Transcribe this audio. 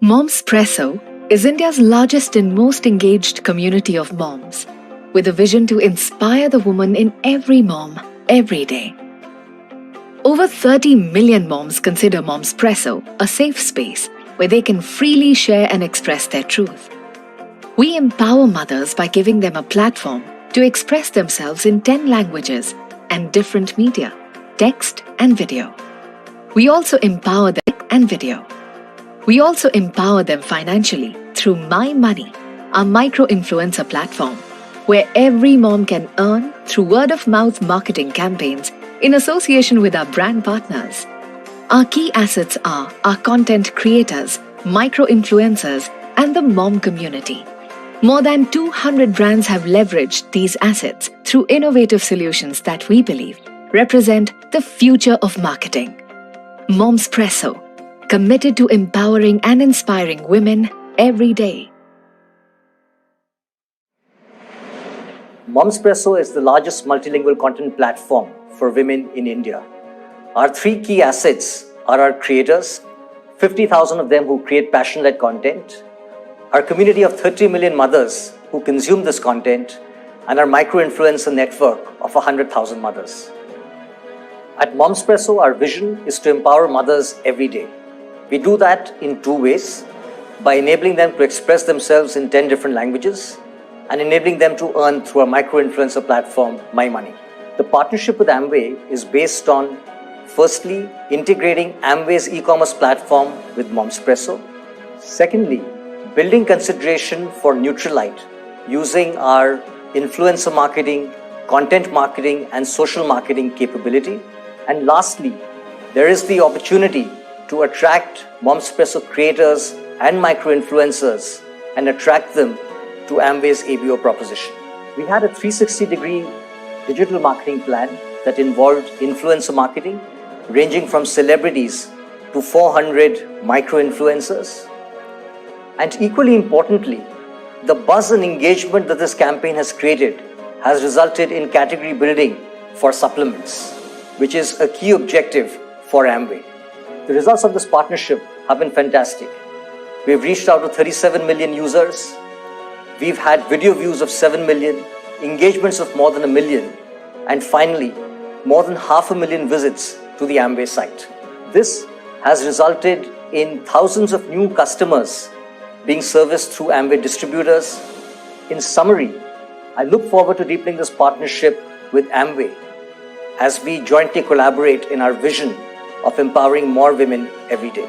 Momspresso is India's largest and most engaged community of moms, with a vision to inspire the woman in every mom, every day. Over 30 million moms consider Momspresso a safe space where they can freely share and express their truth. We empower mothers by giving them a platform to express themselves in 10 languages and different media, text and video. We also empower them financially through My Money, our micro-influencer platform, where every mom can earn through word-of-mouth marketing campaigns in association with our brand partners. Our key assets are our content creators, micro-influencers, and the mom community. More than 200 brands have leveraged these assets through innovative solutions that we believe represent the future of marketing. Momspresso, committed to empowering and inspiring women every day. Momspresso is the largest multilingual content platform for women in India. Our three key assets are our creators, 50,000 of them who create passion-led content, our community of 30 million mothers who consume this content, and our micro-influencer network of 100,000 mothers. At Momspresso, our vision is to empower mothers every day. We do that in two ways: by enabling them to express themselves in 10 different languages and enabling them to earn through our micro-influencer platform, My Money. The partnership with Amway is based on, firstly, integrating Amway's e-commerce platform with Momspresso. Secondly, building consideration for Nutrilite using our influencer marketing, content marketing, and social marketing capability. And lastly, there is the opportunity to attract Momspresso creators and micro-influencers and attract them to Amway's ABO proposition. We had a 360-degree digital marketing plan that involved influencer marketing, ranging from celebrities to 400 micro-influencers. And equally importantly, the buzz and engagement that this campaign has created has resulted in category building for supplements, which is a key objective for Amway. The results of this partnership have been fantastic. We've reached out to 37 million users. We've had video views of 7 million, engagements of more than 1 million, and finally, more than 500,000 visits to the Amway site. This has resulted in thousands of new customers being serviced through Amway distributors. In summary, I look forward to deepening this partnership with Amway as we jointly collaborate in our vision of empowering more women every day.